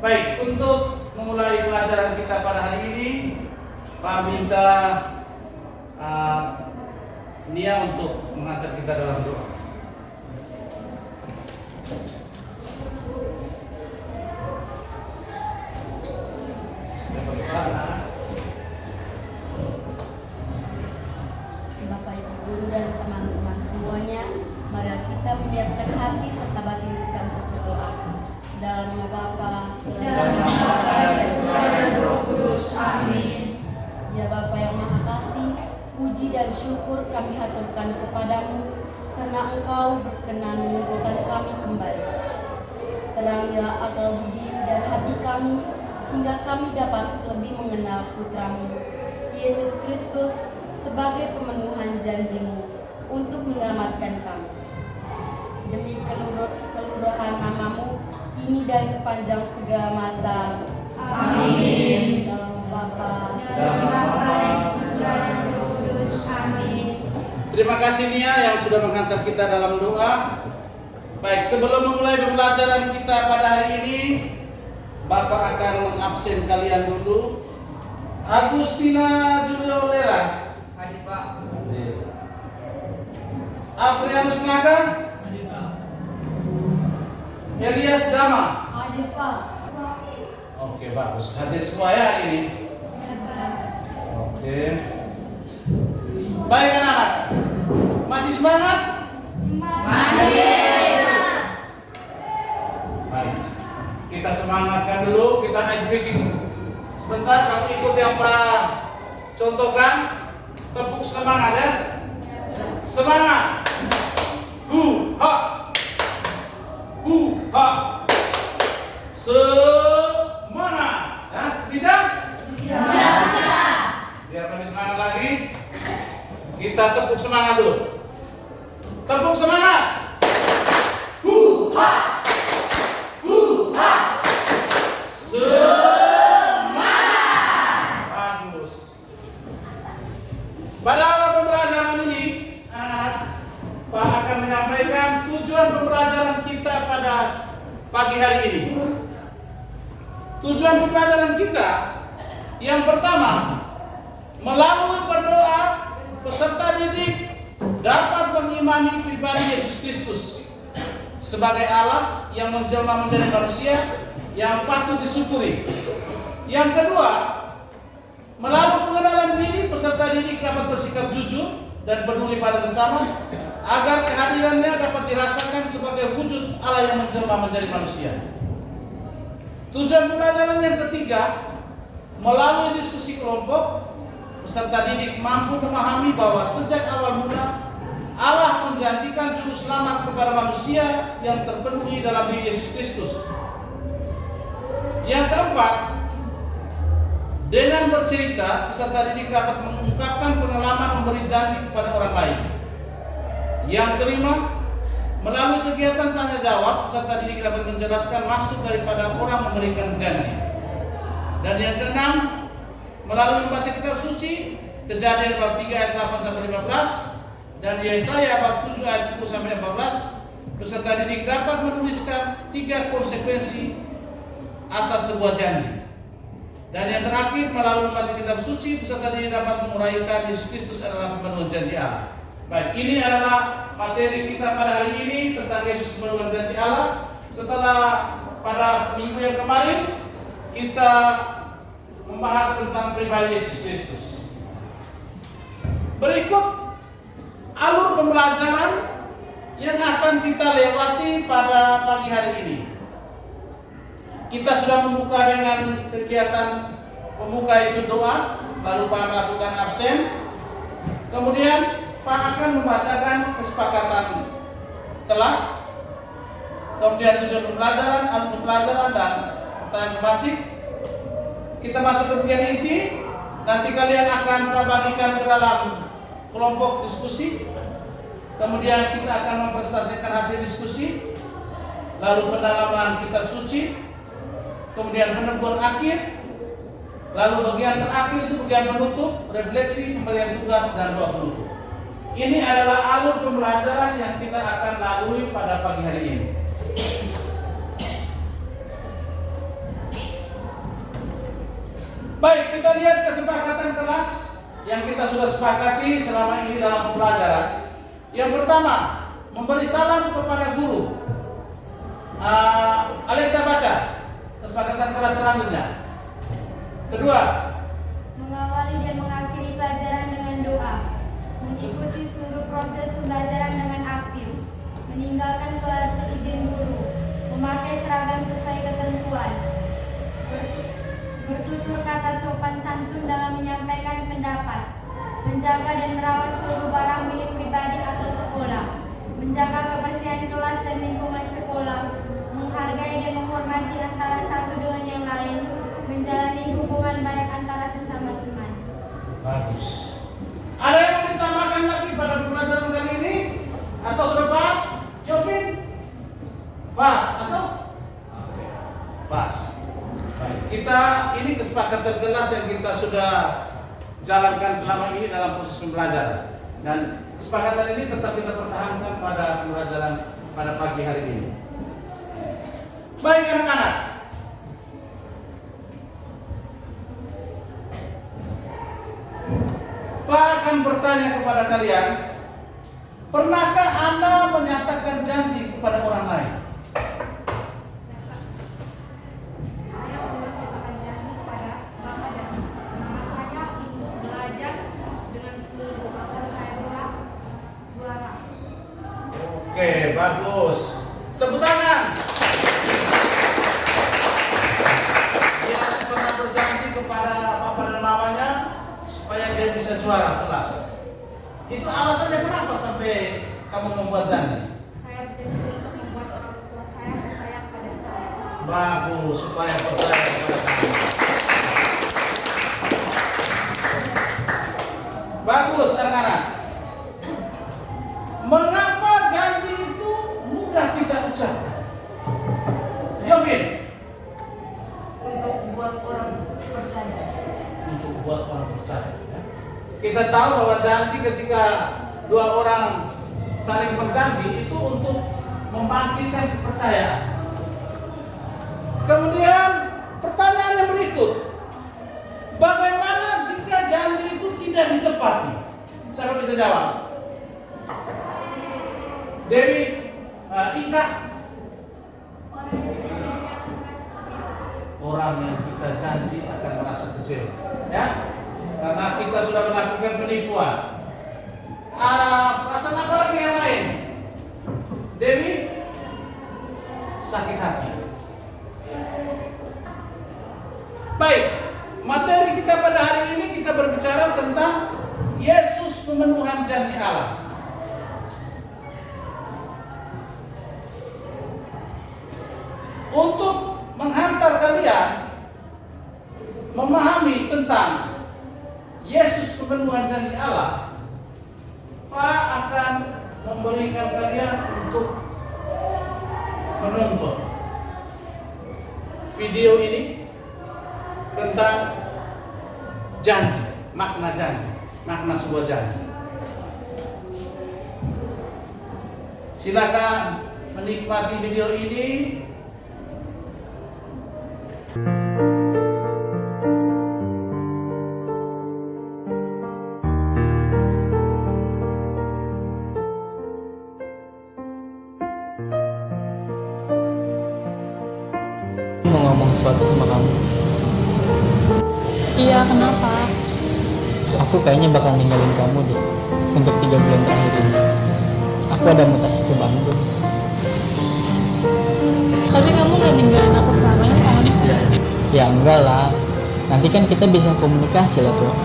Baik, untuk memulai pelajaran kita pada hari ini, Pak minta Nia untuk mengantar kita dalam doa. Bapak Ibu Guru dan teman-teman semuanya, mari kita menyiapkan hati serta batin kita untuk berdoa. Dalam nama Bapa, dalam nama Bapa dan Putra dan Roh Kudus. Amin. Ya Bapa yang Maha Kasih, puji dan syukur kami haturkan kepadamu karena Engkau berkenan mengumpulkan kami kembali. Terangilah akal budi dan hati kami sehingga kami dapat lebih mengenal Putramu, Yesus Kristus, sebagai pemenuhan janjimu untuk menyelamatkan kami. Demi kelurahan namamu, kini dari sepanjang segala masa. Amin. Dalam Bapa, Dalam Bapa dan Putra dan Roh Kudus. Amin. Terima kasih Nia yang sudah mengantar kita dalam doa. Baik, sebelum memulai pembelajaran kita pada hari ini, Bapak akan mengabsen kalian dulu. Agustina Juliolera. Hadir Pak. Afrianus Naga. Hadir Pak. Elias Dama. Hadir Pak. Oke, bagus. Hadir semua ya hari ini. Oke. Baik anak-anak. Masih semangat? Baik. Kita semangatkan dulu, kita ice breaking. Sebentar, kamu ikut yang Pak contohkan. Tepuk semangat ya. Semangat. Ha. Ha. Semangat. Ya, bisa? Bisa. Biar lebih semangat lagi. Kita tepuk semangat dulu. Tepuk semangat. Ha. Semangat. Bagus. Pada awal pembelajaran ini, anak-anak, Pak akan menyampaikan tujuan pembelajaran kita pada pagi hari ini. Tujuan pembelajaran kita yang pertama, melalui berdoa, peserta didik dapat mengimani pribadi Yesus Kristus sebagai Allah yang menjelma menjadi manusia yang patut disyukuri. Yang kedua, melalui pengenalan diri, peserta didik dapat bersikap jujur dan peduli pada sesama agar kehadirannya dapat dirasakan sebagai wujud Allah yang menjelma menjadi manusia. Tujuan pembelajaran yang ketiga, melalui diskusi kelompok, peserta didik mampu memahami bahwa sejak awal mula Allah menjanjikan juru selamat kepada manusia yang terpenuhi dalam diri Yesus Kristus. Yang keempat, dengan bercerita, peserta didik dapat mengungkapkan pengalaman memberi janji kepada orang lain. Yang kelima, melalui kegiatan tanya jawab, peserta didik dapat menjelaskan maksud daripada orang memberikan janji. Dan yang keenam, melalui membaca kitab suci, Kejadian bab 3 ayat 8 sampai 15 dan Yesaya bab 7 ayat 10 sampai 14, peserta didik dapat menuliskan 3 konsekuensi atas sebuah janji. Dan yang terakhir, melalui membaca kitab suci, peserta didik dapat menguraikan Yesus Kristus adalah pemenuhan janji Allah. Baik, ini adalah materi kita pada hari ini tentang Yesus pemenuhan janji Allah. Setelah pada minggu yang kemarin kita membahas tentang pribadi Yesus Kristus. Berikut alur pembelajaran yang akan kita lewati pada pagi hari ini. Kita sudah membuka dengan kegiatan pembuka itu doa, lalu Pak melakukan absen. Kemudian Pak akan membacakan kesepakatan kelas, kemudian tujuan pembelajaran, alur pembelajaran dan pertanyaan tematik. Kita masuk ke bagian inti. Nanti kalian akan Pak bagikan ke dalam kelompok diskusi. Kemudian kita akan mempresentasikan hasil diskusi, lalu pendalaman kitab suci, kemudian penemuan akhir, lalu bagian terakhir itu bagian penutup, refleksi, pemberian tugas dan doa penutup. Ini adalah alur pembelajaran yang kita akan lalui pada pagi hari ini. Baik, kita lihat kesepakatan kelas yang kita sudah sepakati selama ini dalam pembelajaran. Yang pertama, memberi salam kepada guru. Alexa baca kesepakatan kelas selanjutnya. Kedua, mengawali dan mengakhiri pelajaran dengan doa, mengikuti seluruh proses pembelajaran dengan aktif, meninggalkan kelas seizin guru, memakai seragam sesuai ketentuan, bertutur kata sopan santun dalam menyampaikan pendapat, menjaga dan merawat seluruh barang milik pribadi atau sekolah, menjaga kebersihan kelas dan lingkungan sekolah, menghargai dan menghormati antara satu dengan yang lain, menjalani hubungan baik antara sesama teman. bagus. Ada yang mau ditambahkan lagi pada pembelajaran kali ini? Atau sudah pas? Yovin? Pas atau? Oke, pas. Baik, kita ini kesepakatan kelas yang kita sudah jalankan selama ini dalam proses pembelajaran. Dan kesepakatan ini tetap kita pertahankan pada pembelajaran pada pagi hari ini. Baik anak-anak, Pak akan bertanya kepada kalian, pernahkah Anda menyatakan janji kepada orang lain? Saya menyatakan janji kepada Bapak dan Mama saya untuk belajar dengan sungguh agar saya bisa juara. Oke, bagus. Tepuk tangan. Dia pernah berjanji kepada Bapak dan Mamanya supaya dia bisa juara kelas. Itu alasannya kenapa sampai kamu membuat janji? Saya berjanji untuk membuat orang tua saya percaya kepada saya. Bagus, supaya percaya kepada kamu. Bagus anak-anak. Mengapa janji itu mudah kita ucapkan? Yovin, Untuk buat orang percaya. untuk buat orang percaya. Ya. Kita tahu bahwa janji ketika dua orang saling berjanji itu untuk membangkitkan kepercayaan. Kemudian pertanyaan yang berikut, bagaimana jika janji itu tidak ditepati? Siapa bisa jawab? Dewi, Ika. Orang yang kita janji akan merasa kecil, ya, karena kita sudah melakukan penipuan. Perasaan apa lagi yang lain? Dewi, sakit hati. Baik, materi kita pada hari ini kita berbicara tentang Yesus pemenuhan janji Allah. Untuk menghantar kalian memahami tentang Yesus pemenuhan janji Allah, Pak akan memberikan kalian untuk menonton video ini tentang janji, makna sebuah janji. Silakan menikmati video ini. Mau ngomong sesuatu sama kamu. Iya, kenapa? Aku kayaknya bakal ninggalin kamu deh untuk 3 bulan terakhir ini. Aku ada mutasi ke Bandung. Tapi kamu gak ninggalin aku selamanya kan? Ya enggak lah. Nanti kan kita bisa komunikasi lah tuh.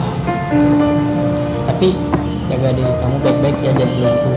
Tapi jaga diri kamu baik-baik ya, jangan lupa.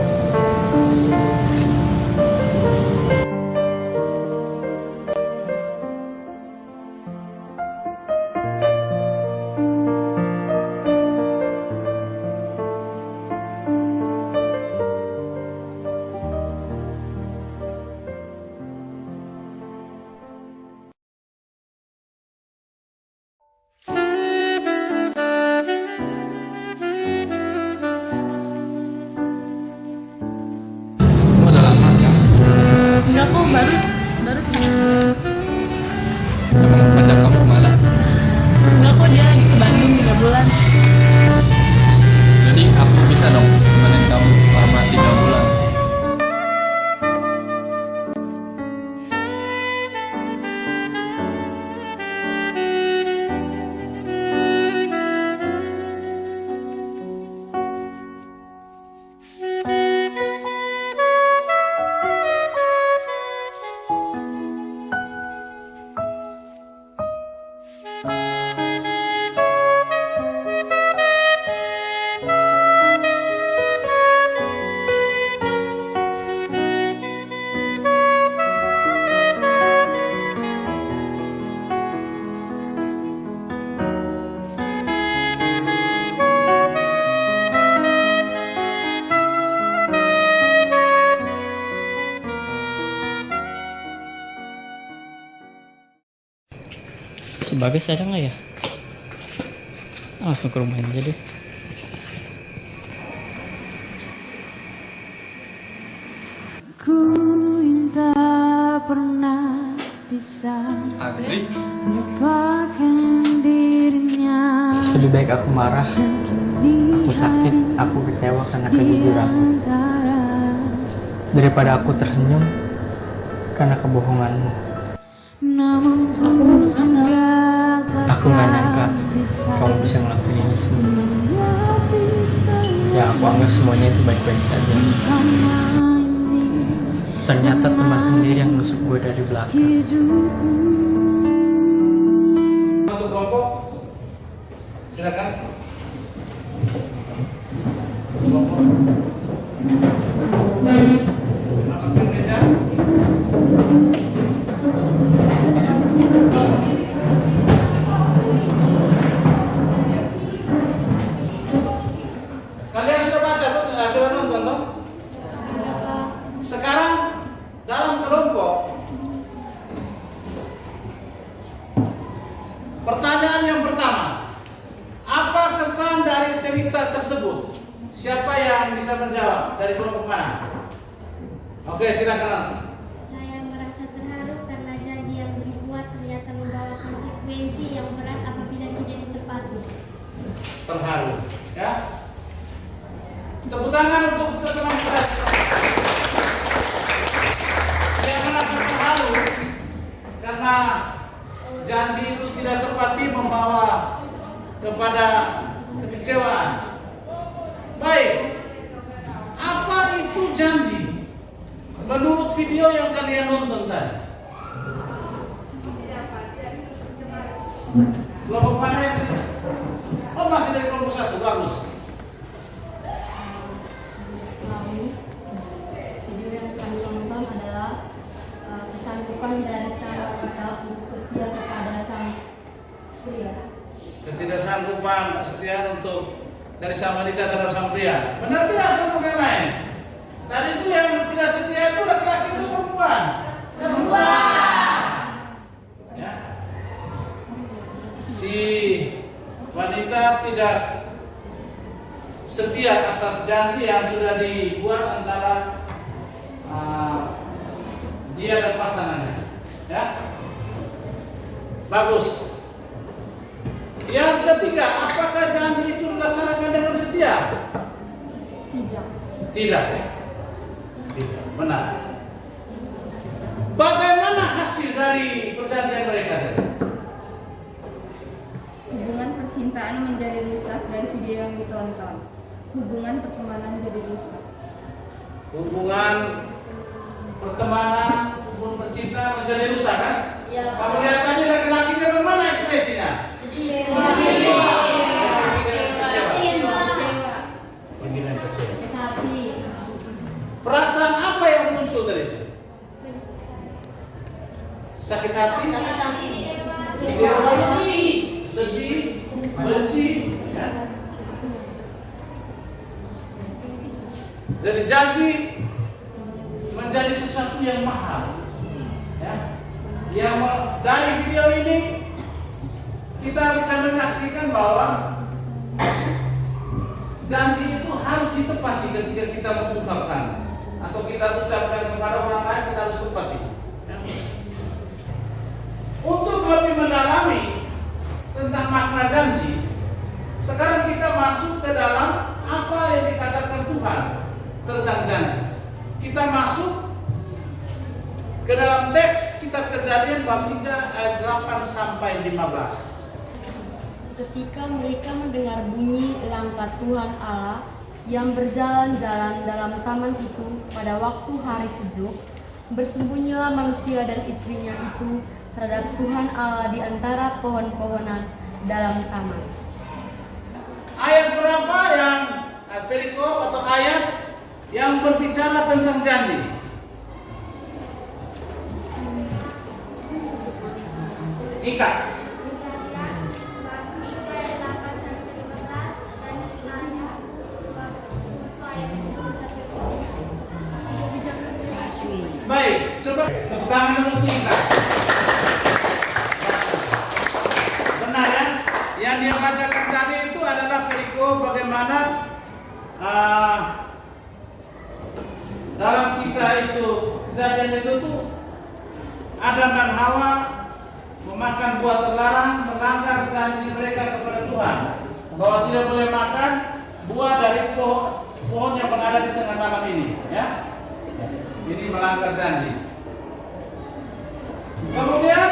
Si Bagas ada nggak ya? Langsung ke rumah aja deh. Ku tak pernah bisa Adri, lupakan dirinya. lebih baik aku marah, aku sakit, aku kecewa karena kejujuranmu, daripada aku tersenyum karena kebohonganmu. Namun Aku nggak nyangka kamu bisa ngelakuin ini semua. Ya aku anggap semuanya itu baik-baik saja. Ternyata teman sendiri yang nusuk gue dari belakang. Untuk kelompok, silakan. Kelompok. Apakah meja? Kalian sudah baca tuh? Sudah nonton tuh? Sekarang dalam kelompok, pertanyaan yang pertama, apa kesan dari cerita tersebut? Siapa yang bisa menjawab dari kelompok mana? Oke, silakan. Saya merasa terharu karena janji yang dibuat ternyata membawa konsekuensi yang berat apabila tidak ditepati. Terharu, ya. Tepuk tangan untuk teman kita. Yang merasa terharu karena janji itu tidak tepati membawa kepada kekecewaan. Baik, apa itu janji? Menurut video yang kalian nonton tadi, kelompok mana yang oh masih dari kelompok satu, bagus. Video yang kami tonton adalah kesanggupan dari sang wanita untuk setia kepada sang pria. Ketidaksanggupan kesetiaan untuk dari sang wanita terhadap sang pria. Benar tidak kelompok yang lain? Tadi itu yang tidak setia itu laki-laki atau perempuan? Ya. Si wanita tidak setia atas janji yang sudah dibuat antara dia dan pasangannya. Ya. Bagus. Yang ketiga, apakah janji itu dilaksanakan dengan setia? Tidak. Tidak. Tidak. Benar. Bagaimana hasil dari perjanjian mereka tadi? Hubungan percintaan menjadi rusak dari video yang ditonton. Hubungan pertemanan jadi rusak. Hubungan pertemanan, hubungan percintaan menjadi rusak kan? Iya. Kamu lihat aja laki-laki dari mana ekspresinya? Perasaan apa yang muncul dari itu? Sakit hati? Sedih, benci, ya. Jadi janji menjadi sesuatu yang mahal, ya. Yang dari video ini kita bisa menyaksikan bahwa janji itu harus ditepati ketika kita mengungkapkan atau kita ucapkan kepada orang lain, kita harus tepati. Ya. Untuk lebih mendalami tentang makna janji, sekarang kita masuk ke dalam apa yang dikatakan Tuhan tentang janji. Kita masuk ke dalam teks kitab Kejadian bab 3 ayat 8 sampai 15. Ketika mereka mendengar bunyi langkah Tuhan Allah yang berjalan-jalan dalam taman itu pada waktu hari sejuk, bersembunyilah manusia dan istrinya itu terhadap Tuhan Allah di antara pohon-pohonan dalam taman. Ayat berapa yang perikop atau ayat yang berbicara tentang janji? Ika. Baik, coba tepuk tangan untuk Ika. Benar ya? Yang dia bacakan tadi itu adalah perikop bagaimana dalam kisah itu, kejadian itu tuh Adam dan Hawa memakan buah terlarang, melanggar janji mereka kepada Tuhan bahwa tidak boleh makan buah dari pohon yang berada di tengah taman ini, ya. Ini melanggar janji. Kemudian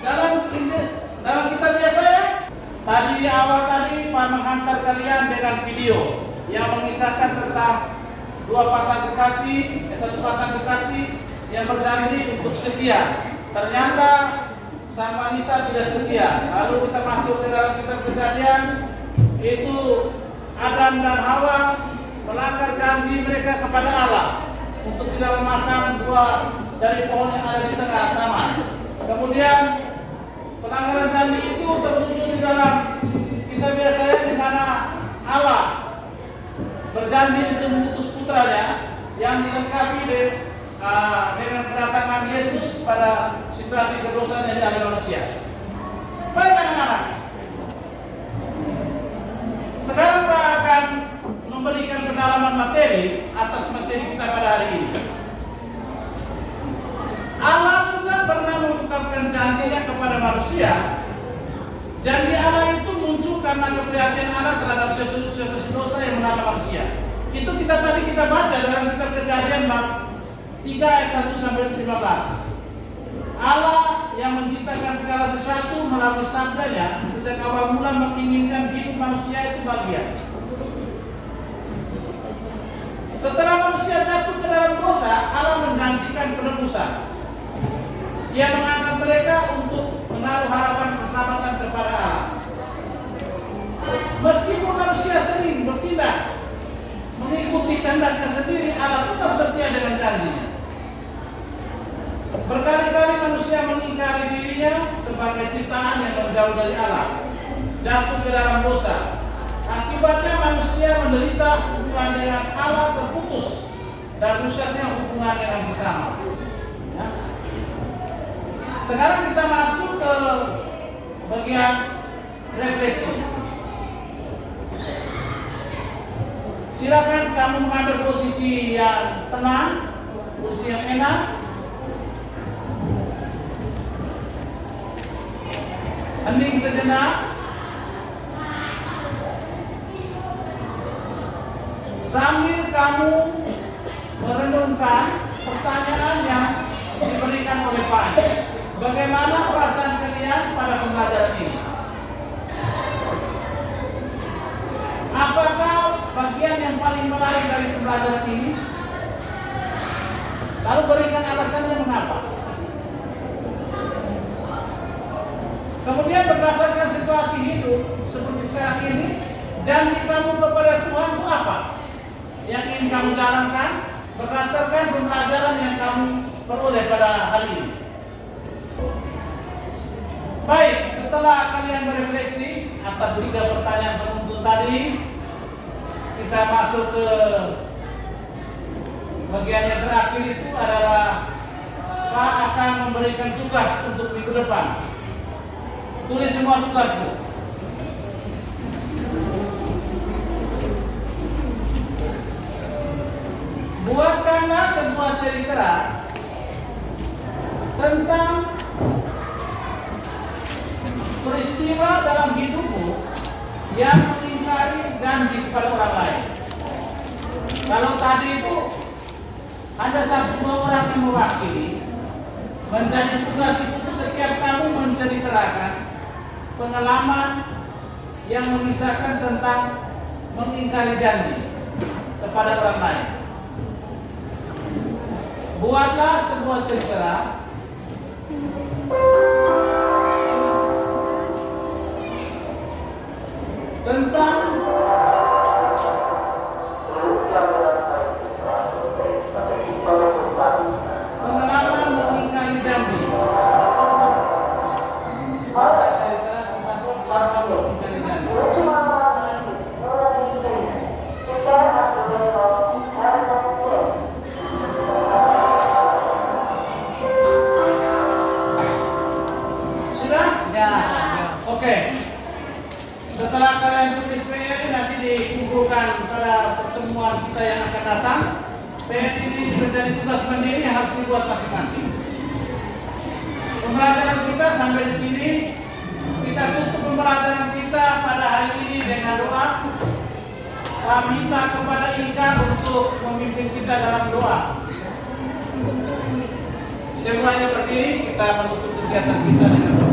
dalam kitab Yesaya tadi di awal tadi Pak menghantar kalian dengan video yang mengisahkan tentang satu pasang kekasih yang berjanji untuk setia. Ternyata sang wanita tidak setia. Lalu kita masuk ke dalam kitab Kejadian, itu Adam dan Hawa melanggar janji mereka kepada Allah untuk tidak memakan buah dari pohon yang ada di tengah taman. Kemudian pelanggaran janji itu terwujud di dalam kitab Yesaya di mana Allah berjanji untuk mengutus putranya yang dilengkapi dengan kedatangan Yesus pada situasi kedosaan yang dialami manusia. Baik anak-anak, sekarang Pak akan memberikan pendalaman materi atas materi kita pada hari ini. Allah juga pernah mengungkapkan janjinya kepada manusia. Janji Allah itu muncul karena keprihatinan Allah terhadap suatu dosa yang melanda manusia. Itu kita baca dalam kitab Kejadian bab 3 ayat 1 sampai 15. Allah yang menciptakan segala sesuatu melalui sabdanya sejak awal mula menginginkan hidup manusia itu bahagia. Setelah manusia jatuh ke dalam dosa, Allah menjanjikan penebusan. Ia mengangkat mereka untuk menaruh harapan keselamatan kepada Allah. Meskipun manusia sering bertindak mengikuti kehendaknya sendiri, Allah tetap setia dengan janjinya. Berkali-kali manusia mengingkari dirinya sebagai ciptaan yang menjauh dari Allah, jatuh ke dalam dosa. Akibatnya manusia menderita, hubungan dengan Allah terputus dan rusaknya hubungan dengan sesama. Ya. Sekarang kita masuk ke bagian refleksi. Silakan kamu mengambil posisi yang tenang, posisi yang enak. Hening sejenak. Sambil kamu merenungkan pertanyaan yang diberikan oleh Pak. Bagaimana perasaan kalian pada pembelajaran ini? Apakah bagian yang paling menarik dari pembelajaran ini? Lalu berikan alasannya mengapa. Kemudian berdasarkan situasi hidup seperti sekarang ini, janji kamu kepada Tuhan itu apa? Yang ingin kamu jalankan berdasarkan pembelajaran yang kamu peroleh pada hari ini. Baik, setelah kalian berefleksi atas 3 pertanyaan penuntut tadi, kita masuk ke bagian yang terakhir. Itu adalah Pak akan memberikan tugas untuk minggu depan. Tulis semua tugas itu. Buatkanlah sebuah cerita tentang peristiwa dalam hidupmu yang mengingkari janji kepada orang lain. Kalau tadi itu hanya 1-2 orang yang mewakili, menjadi tugas itu setiap kamu menceritakan pengalaman yang mengisahkan tentang mengingkari janji kepada orang lain. Buatlah sebuah cerita tentang pengalaman mengingkari janji. Baca cerita tentang pengalaman mengingkari janji. Sudah? Oke. Setelah kalian tulis PR ini nanti dikumpulkan pada pertemuan kita yang akan datang. PR ini menjadi tugas mandiri yang harus dibuat masing-masing. Pembelajaran kita sampai di sini. Kita tutup pembelajaran kita pada hari ini dengan doa. Kami minta kepada Ika untuk memimpin kita dalam doa. Semuanya berdiri, kita menutup kegiatan kita dengan doa.